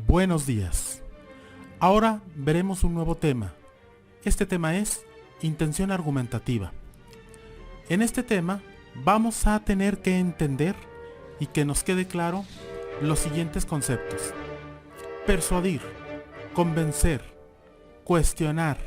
Buenos días. Ahora veremos un nuevo tema. Este tema es intención argumentativa. En este tema vamos a tener que entender y que nos quede claro los siguientes conceptos: persuadir, convencer, cuestionar,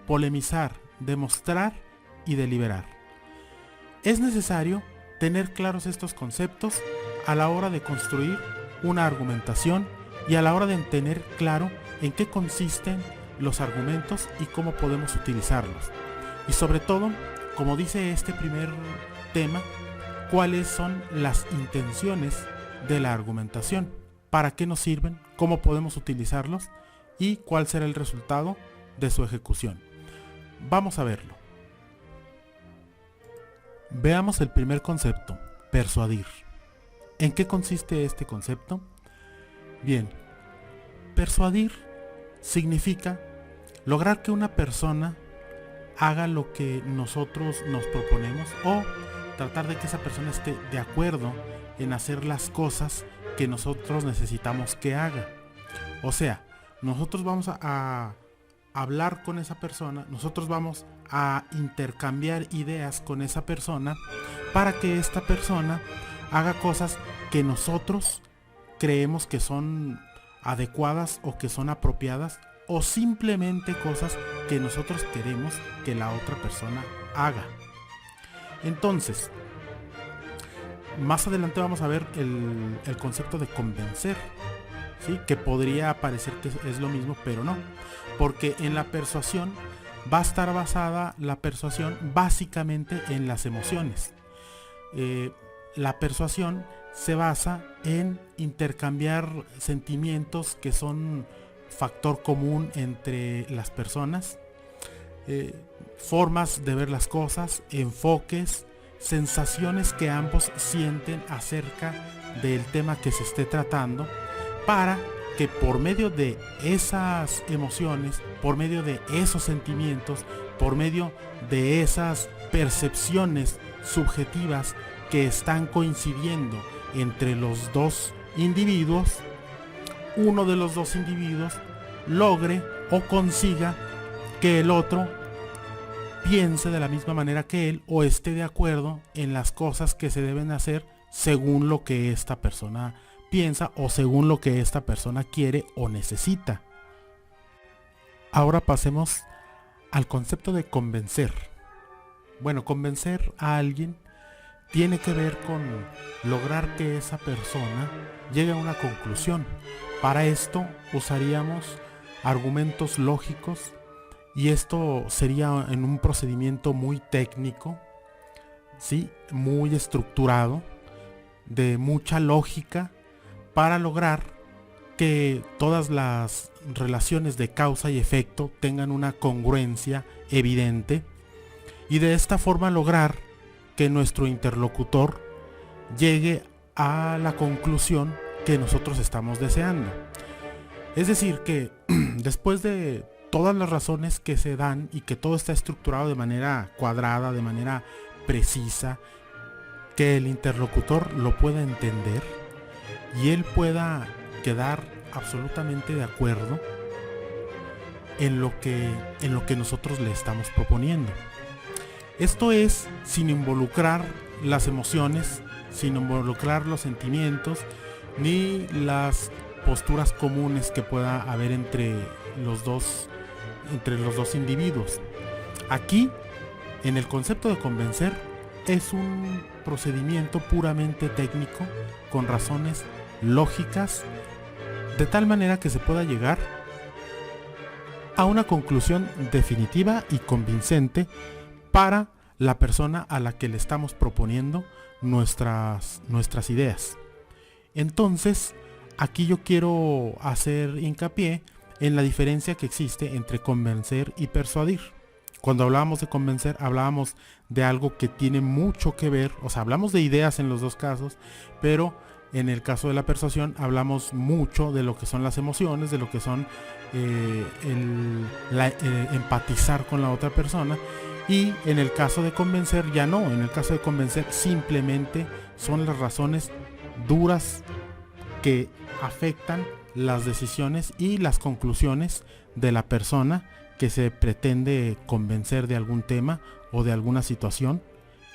polemizar, demostrar y deliberar. Es necesario tener claros estos conceptos a la hora de construir una argumentación y a la hora de tener claro en qué consisten los argumentos y cómo podemos utilizarlos. Y sobre todo, como dice este primer tema, cuáles son las intenciones de la argumentación, para qué nos sirven, cómo podemos utilizarlos y cuál será el resultado de su ejecución. Vamos a verlo. Veamos el primer concepto, persuadir. ¿En qué consiste este concepto? Bien, persuadir significa lograr que una persona haga lo que nosotros nos proponemos o tratar de que esa persona esté de acuerdo en hacer las cosas que nosotros necesitamos que haga. O sea, nosotros vamos a hablar con esa persona, nosotros vamos a intercambiar ideas con esa persona para que esta persona haga cosas que nosotros creemos que son adecuadas o que son apropiadas, o simplemente cosas que nosotros queremos que la otra persona haga. Entonces, más adelante vamos a ver el concepto de convencer, ¿sí? Que podría parecer que es lo mismo, pero no, porque en la persuasión va a estar basada la persuasión básicamente en las emociones. La persuasión se basa en intercambiar sentimientos que son factor común entre las personas, formas de ver las cosas, enfoques, sensaciones que ambos sienten acerca del tema que se esté tratando, para que por medio de esas emociones, por medio de esos sentimientos, por medio de esas percepciones subjetivas que están coincidiendo entre los dos individuos, uno de los dos individuos logre o consiga que el otro piense de la misma manera que él o esté de acuerdo en las cosas que se deben hacer según lo que esta persona piensa o según lo que esta persona quiere o necesita. Ahora pasemos al concepto de convencer. Bueno, convencer a alguien tiene que ver con lograr que esa persona llegue a una conclusión. Para esto usaríamos argumentos lógicos, y esto sería en un procedimiento muy técnico, ¿sí? Muy estructurado, de mucha lógica, para lograr que todas las relaciones de causa y efecto tengan una congruencia evidente, y de esta forma lograr que nuestro interlocutor llegue a la conclusión que nosotros estamos deseando. Es decir, que después de todas las razones que se dan y que todo está estructurado de manera cuadrada, de manera precisa, que el interlocutor lo pueda entender y él pueda quedar absolutamente de acuerdo en lo que nosotros le estamos proponiendo. Esto es sin involucrar las emociones, sin involucrar los sentimientos, ni las posturas comunes que pueda haber entre los dos individuos. Aquí, en el concepto de convencer, es un procedimiento puramente técnico, con razones lógicas, de tal manera que se pueda llegar a una conclusión definitiva y convincente para la persona a la que le estamos proponiendo nuestras ideas. Entonces, aquí yo quiero hacer hincapié en la diferencia que existe entre convencer y persuadir. Cuando hablábamos de convencer, hablábamos de algo que tiene mucho que ver, o sea, hablamos de ideas en los dos casos, pero en el caso de la persuasión hablamos mucho de lo que son las emociones, de lo que son empatizar con la otra persona. Y en el caso de convencer ya no, en el caso de convencer simplemente son las razones duras que afectan las decisiones y las conclusiones de la persona que se pretende convencer de algún tema o de alguna situación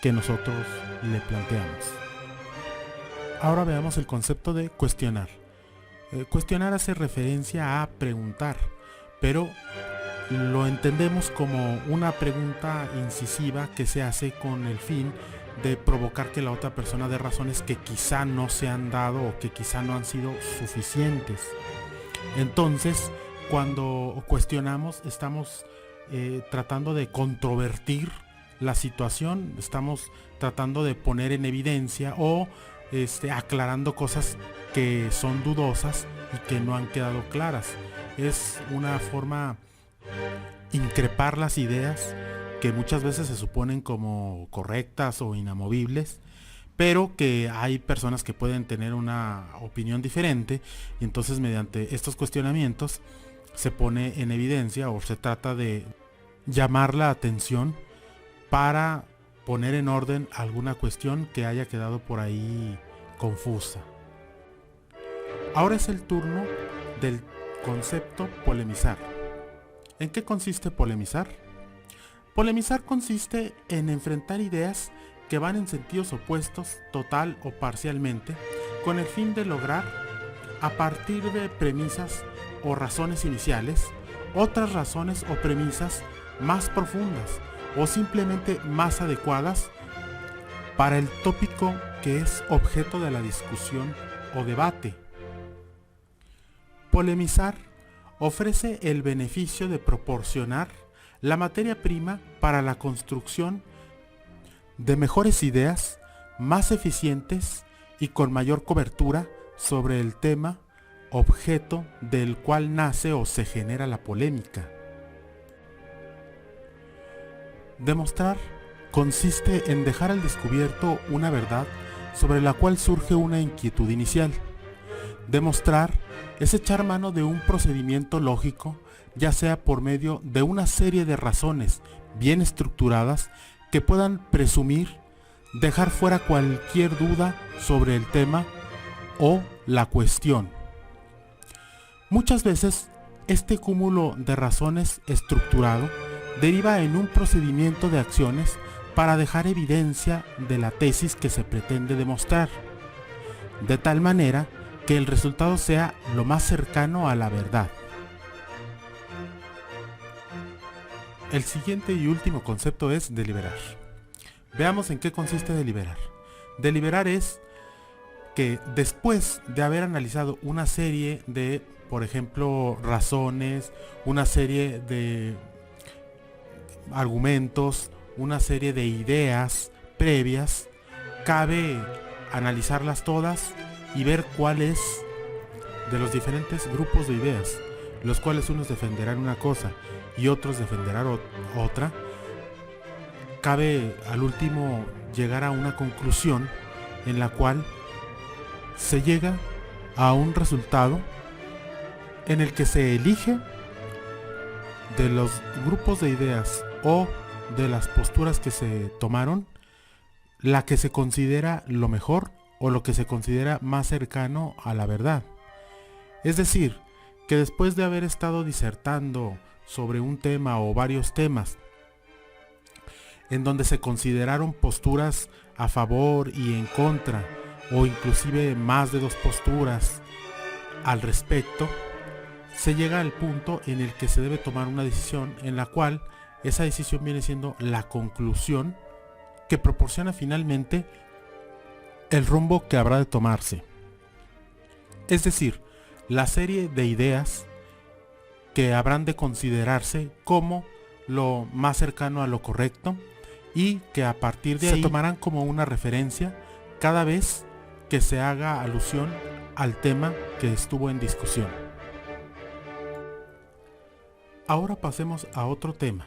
que nosotros le planteamos. Ahora veamos el concepto de cuestionar. Cuestionar hace referencia a preguntar, pero lo entendemos como una pregunta incisiva que se hace con el fin de provocar que la otra persona dé razones que quizá no se han dado o que quizá no han sido suficientes. Entonces, cuando cuestionamos, estamos tratando de controvertir la situación, estamos tratando de poner en evidencia o aclarando cosas que son dudosas y que no han quedado claras. Es una forma increpar las ideas que muchas veces se suponen como correctas o inamovibles, pero que hay personas que pueden tener una opinión diferente, y entonces mediante estos cuestionamientos se pone en evidencia o se trata de llamar la atención para poner en orden alguna cuestión que haya quedado por ahí confusa. Ahora es el turno del concepto polemizar. ¿En qué consiste polemizar? Polemizar consiste en enfrentar ideas que van en sentidos opuestos total o parcialmente, con el fin de lograr, a partir de premisas o razones iniciales, otras razones o premisas más profundas o simplemente más adecuadas para el tópico que es objeto de la discusión o debate. Polemizar ofrece el beneficio de proporcionar la materia prima para la construcción de mejores ideas, más eficientes y con mayor cobertura sobre el tema objeto del cual nace o se genera la polémica. Demostrar consiste en dejar al descubierto una verdad sobre la cual surge una inquietud inicial. Demostrar es echar mano de un procedimiento lógico, ya sea por medio de una serie de razones bien estructuradas que puedan presumir dejar fuera cualquier duda sobre el tema o la cuestión. Muchas veces este cúmulo de razones estructurado deriva en un procedimiento de acciones para dejar evidencia de la tesis que se pretende demostrar, de tal manera que el resultado sea lo más cercano a la verdad. El siguiente y último concepto es deliberar. Veamos en qué consiste deliberar. Deliberar es que después de haber analizado una serie de, por ejemplo, razones, una serie de argumentos, una serie de ideas previas, cabe analizarlas todas y ver cuál es de los diferentes grupos de ideas, los cuales unos defenderán una cosa y otros defenderán otra. Cabe al último llegar a una conclusión en la cual se llega a un resultado en el que se elige de los grupos de ideas o de las posturas que se tomaron la que se considera lo mejor o lo que se considera más cercano a la verdad. Es decir, que después de haber estado disertando sobre un tema o varios temas en donde se consideraron posturas a favor y en contra, o inclusive más de dos posturas al respecto, se llega al punto en el que se debe tomar una decisión en la cual esa decisión viene siendo la conclusión que proporciona finalmente el rumbo que habrá de tomarse. Es decir, la serie de ideas que habrán de considerarse como lo más cercano a lo correcto y que a partir de ahí se tomarán como una referencia cada vez que se haga alusión al tema que estuvo en discusión. Ahora pasemos a otro tema.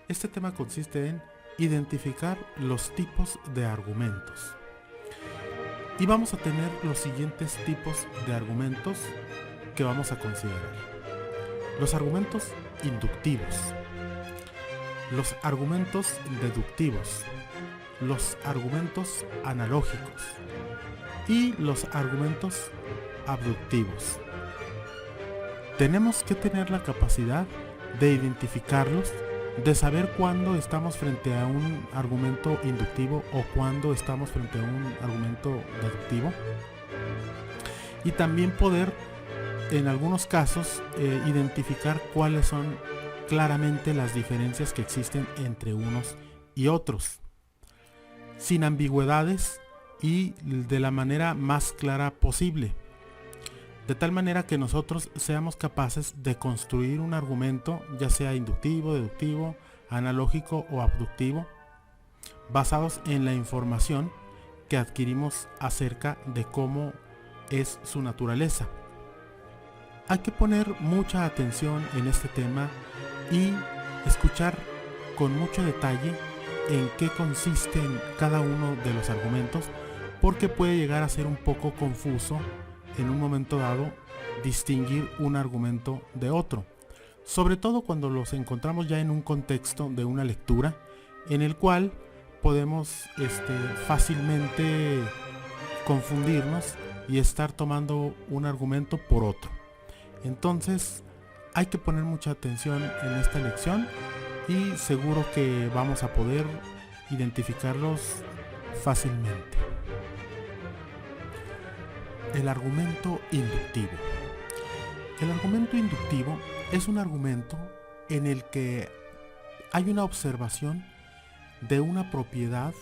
Este tema consiste en identificar los tipos de argumentos. Y vamos a tener los siguientes tipos de argumentos que vamos a considerar. Los argumentos inductivos, los argumentos deductivos, los argumentos analógicos y los argumentos abductivos. Tenemos que tener la capacidad de identificarlos, de saber cuándo estamos frente a un argumento inductivo o cuándo estamos frente a un argumento deductivo, y también poder en algunos casos identificar cuáles son claramente las diferencias que existen entre unos y otros, sin ambigüedades y de la manera más clara posible, de tal manera que nosotros seamos capaces de construir un argumento, ya sea inductivo, deductivo, analógico o abductivo, basados en la información que adquirimos acerca de cómo es su naturaleza. Hay que poner mucha atención en este tema y escuchar con mucho detalle en qué consisten cada uno de los argumentos, porque puede llegar a ser un poco confuso en un momento dado distinguir un argumento de otro, sobre todo cuando los encontramos ya en un contexto de una lectura en el cual podemos fácilmente confundirnos y estar tomando un argumento por otro. Entonces hay que poner mucha atención en esta lección y seguro que vamos a poder identificarlos fácilmente. El argumento inductivo. El argumento inductivo es un argumento en el que hay una observación de una propiedad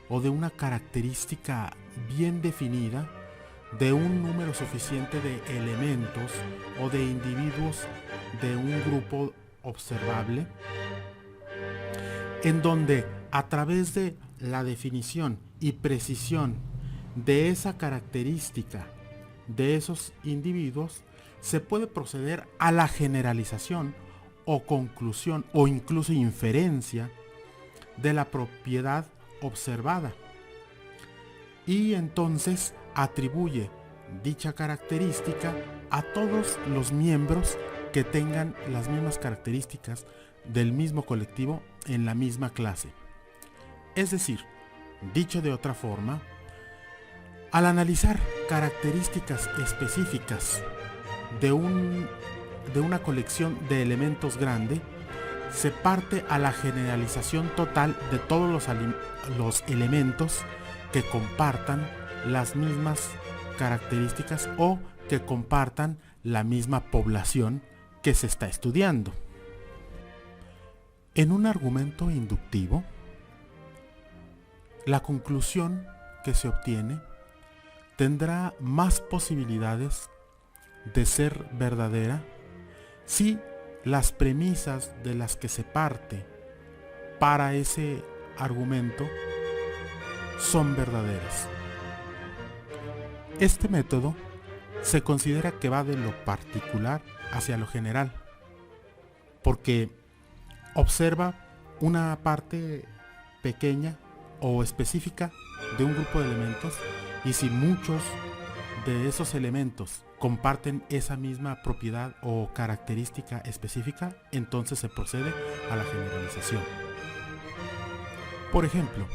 o de una característica bien definida de un número suficiente de elementos o de individuos de un grupo observable, en donde a través de la definición y precisión de esa característica de esos individuos se puede proceder a la generalización o conclusión o incluso inferencia de la propiedad observada, y entonces atribuye dicha característica a todos los miembros que tengan las mismas características del mismo colectivo en la misma clase. Es decir, dicho de otra forma, al analizar características específicas de una colección de elementos grande, se parte a la generalización total de todos los elementos que compartan las mismas características o que compartan la misma población que se está estudiando. En un argumento inductivo, la conclusión que se obtiene tendrá más posibilidades de ser verdadera si las premisas de las que se parte para ese argumento son verdaderas. Este método se considera que va de lo particular hacia lo general, porque observa una parte pequeña o específica de un grupo de elementos, y si muchos de esos elementos comparten esa misma propiedad o característica específica, entonces se procede a la generalización. Por ejemplo,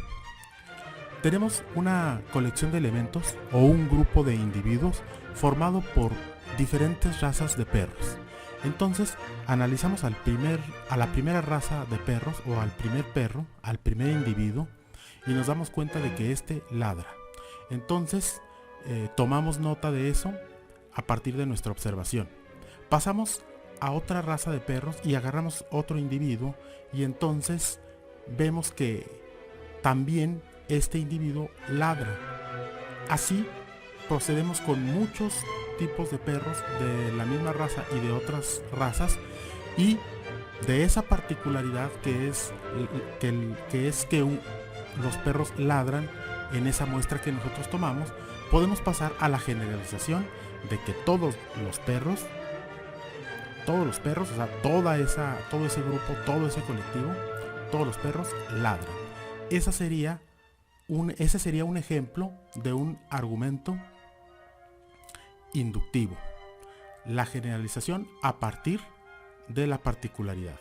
tenemos una colección de elementos o un grupo de individuos formado por diferentes razas de perros. Entonces analizamos a la primera raza de perros o al primer perro, al primer individuo, y nos damos cuenta de que éste ladra. Entonces tomamos nota de eso a partir de nuestra observación. Pasamos a otra raza de perros y agarramos otro individuo, y entonces vemos que también este individuo ladra. Así procedemos con muchos tipos de perros de la misma raza y de otras razas, y de esa particularidad que los perros ladran en esa muestra que nosotros tomamos, podemos pasar a la generalización de que todos los perros, o sea, todo ese grupo, todo ese colectivo, todos los perros ladran. Ese sería un ejemplo de un argumento inductivo, la generalización a partir de la particularidad.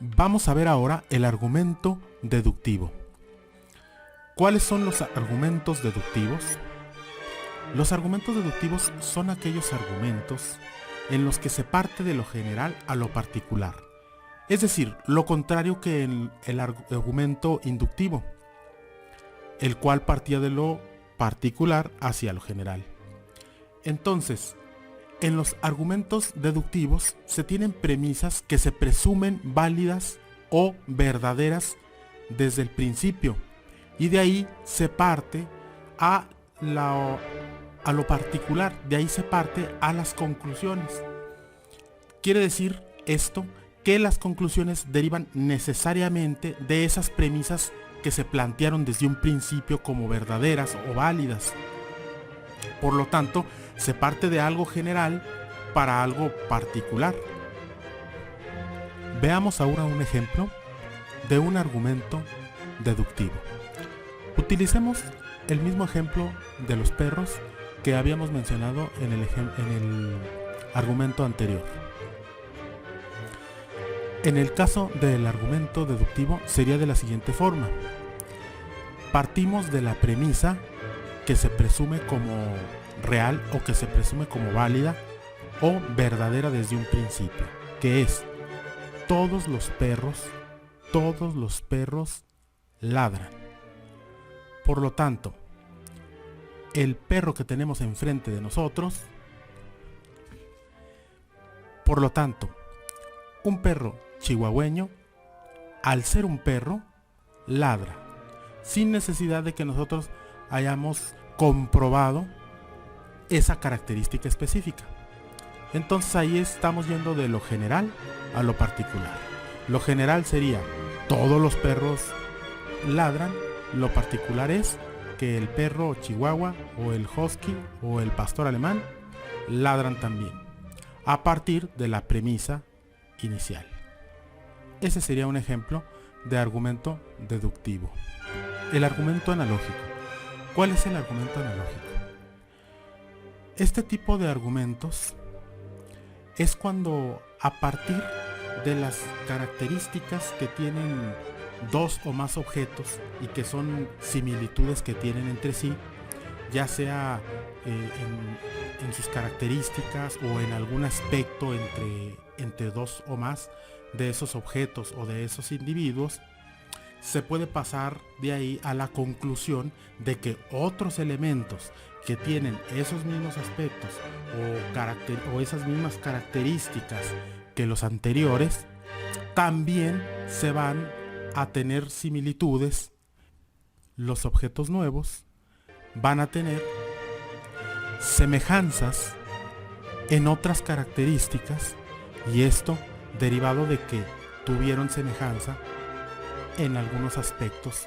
Vamos a ver ahora el argumento deductivo. ¿Cuáles son los argumentos deductivos? Los argumentos deductivos son aquellos argumentos en los que se parte de lo general a lo particular. Es decir, lo contrario que en el argumento inductivo, el cual partía de lo particular hacia lo general. Entonces, en los argumentos deductivos se tienen premisas que se presumen válidas o verdaderas desde el principio, y de ahí se parte a lo particular, de ahí se parte a las conclusiones. Quiere decir esto que las conclusiones derivan necesariamente de esas premisas que se plantearon desde un principio como verdaderas o válidas. Por lo tanto, se parte de algo general para algo particular. Veamos ahora un ejemplo de un argumento deductivo. Utilicemos el mismo ejemplo de los perros que habíamos mencionado en el argumento anterior. En el caso del argumento deductivo sería de la siguiente forma. Partimos de la premisa que se presume como real o que se presume como válida o verdadera desde un principio, que es: todos los perros ladran. Por lo tanto, el perro que tenemos enfrente de nosotros, por lo tanto, un perro chihuahueño, al ser un perro, ladra, sin necesidad de que nosotros hayamos comprobado esa característica específica. Entonces ahí estamos yendo de lo general a lo particular. Lo general sería: todos los perros ladran. Lo particular es que el perro chihuahua o el husky o el pastor alemán ladran también, a partir de la premisa inicial. Ese sería un ejemplo de argumento deductivo. El argumento analógico. ¿Cuál es el argumento analógico? Este tipo de argumentos es cuando, a partir de las características que tienen dos o más objetos y que son similitudes que tienen entre sí, ya sea en sus características o en algún aspecto entre dos o más de esos objetos o de esos individuos, se puede pasar de ahí a la conclusión de que otros elementos que tienen esos mismos aspectos o esas mismas características que los anteriores, también se van a tener similitudes. Los objetos nuevos van a tener semejanzas en otras características, y esto derivado de que tuvieron semejanza en algunos aspectos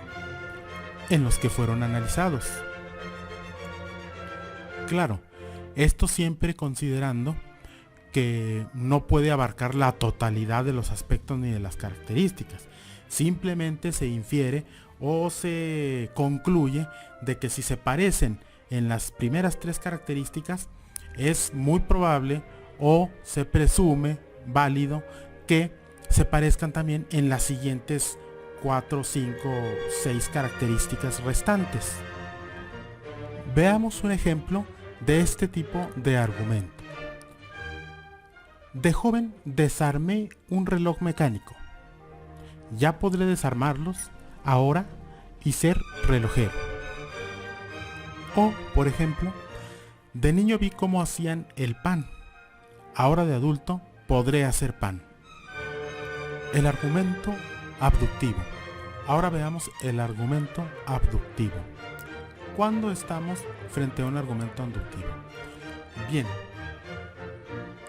en los que fueron analizados. Claro, esto siempre considerando que no puede abarcar la totalidad de los aspectos ni de las características. Simplemente se infiere o se concluye de que si se parecen en las primeras tres características, es muy probable o se presume válido que se parezcan también en las siguientes 4, 5, 6 características restantes. Veamos un ejemplo de este tipo de argumento. De joven desarmé un reloj mecánico. Ya podré desarmarlos ahora y ser relojero. O, por ejemplo, de niño vi cómo hacían el pan. Ahora de adulto podré hacer pan. El argumento abductivo. Ahora veamos el argumento abductivo. ¿Cuándo estamos frente a un argumento abductivo? Bien,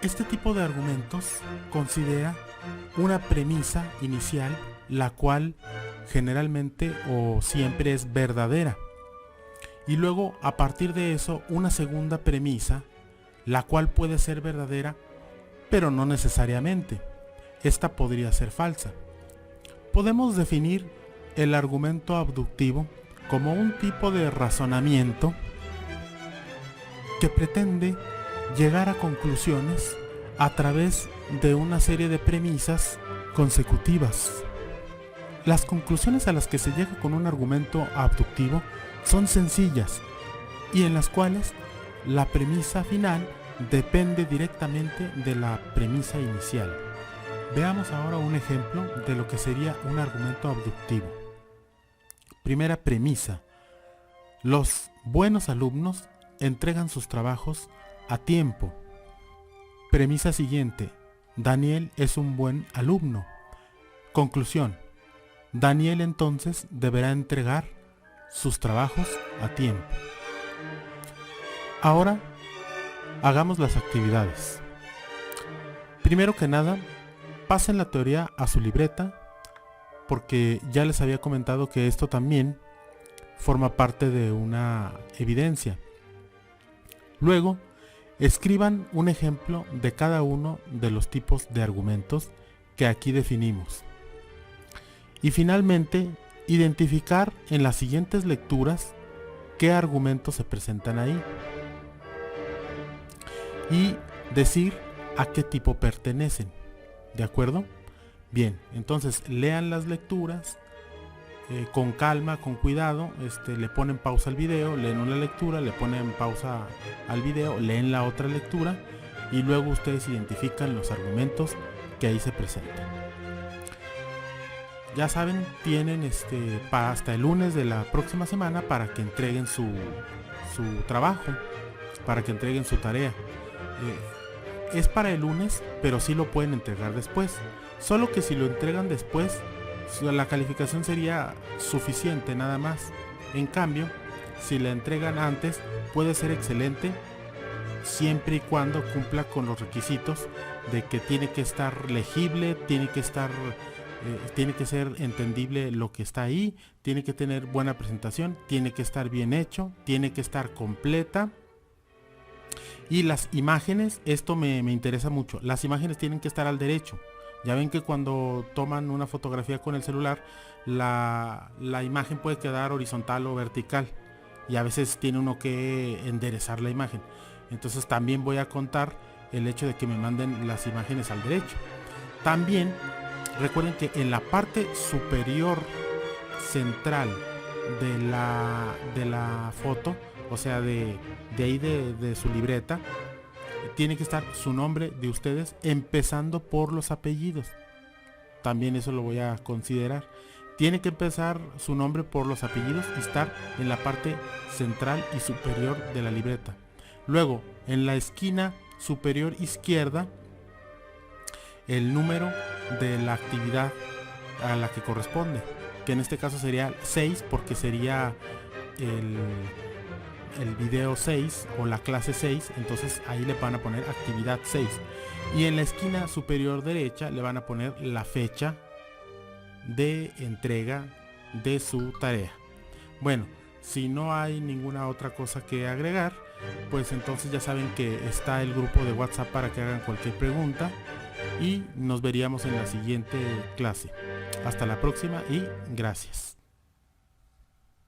este tipo de argumentos considera una premisa inicial, la cual generalmente o siempre es verdadera, y luego a partir de eso una segunda premisa, la cual puede ser verdadera, pero no necesariamente. Esta podría ser falsa. Podemos definir el argumento abductivo como un tipo de razonamiento que pretende llegar a conclusiones a través de una serie de premisas consecutivas. Las conclusiones a las que se llega con un argumento abductivo son sencillas y en las cuales la premisa final depende directamente de la premisa inicial. Veamos ahora un ejemplo de lo que sería un argumento abductivo. Primera premisa: los buenos alumnos entregan sus trabajos a tiempo. Premisa siguiente: Daniel es un buen alumno. Conclusión: Daniel entonces deberá entregar sus trabajos a tiempo. Ahora hagamos las actividades. Primero que nada, pasen la teoría a su libreta, porque ya les había comentado que esto también forma parte de una evidencia. Luego, escriban un ejemplo de cada uno de los tipos de argumentos que aquí definimos. Y finalmente, identificar en las siguientes lecturas qué argumentos se presentan ahí y decir a qué tipo pertenecen. ¿De acuerdo? Bien, entonces lean las lecturas con calma, con cuidado, le ponen pausa al video, leen una lectura, le ponen pausa al video, leen la otra lectura y luego ustedes identifican los argumentos que ahí se presentan. Ya saben, tienen hasta el lunes de la próxima semana para que entreguen su trabajo, para que entreguen su tarea. Es para el lunes, pero sí lo pueden entregar después. Solo que si lo entregan después, la calificación sería suficiente nada más. En cambio, si la entregan antes, puede ser excelente siempre y cuando cumpla con los requisitos de que tiene que estar legible, tiene que ser entendible lo que está ahí, tiene que tener buena presentación, tiene que estar bien hecho, tiene que estar completa. Y las imágenes, esto me interesa mucho, las imágenes tienen que estar al derecho. Ya ven que cuando toman una fotografía con el celular, la imagen puede quedar horizontal o vertical y a veces tiene uno que enderezar la imagen. Entonces también voy a contar el hecho de que me manden las imágenes al derecho. También recuerden que en la parte superior central de la foto, o sea de ahí de su libreta, tiene que estar su nombre de ustedes, empezando por los apellidos. También eso lo voy a considerar. Tiene que empezar su nombre por los apellidos y estar en la parte central y superior de la libreta. Luego, en la esquina superior izquierda, el número de la actividad a la que corresponde, que en este caso sería 6 porque sería el video 6 o la clase 6, entonces ahí le van a poner actividad 6 y en la esquina superior derecha le van a poner la fecha de entrega de su tarea. Bueno, si no hay ninguna otra cosa que agregar, pues entonces ya saben que está el grupo de WhatsApp para que hagan cualquier pregunta y nos veríamos en la siguiente clase. Hasta la próxima y gracias.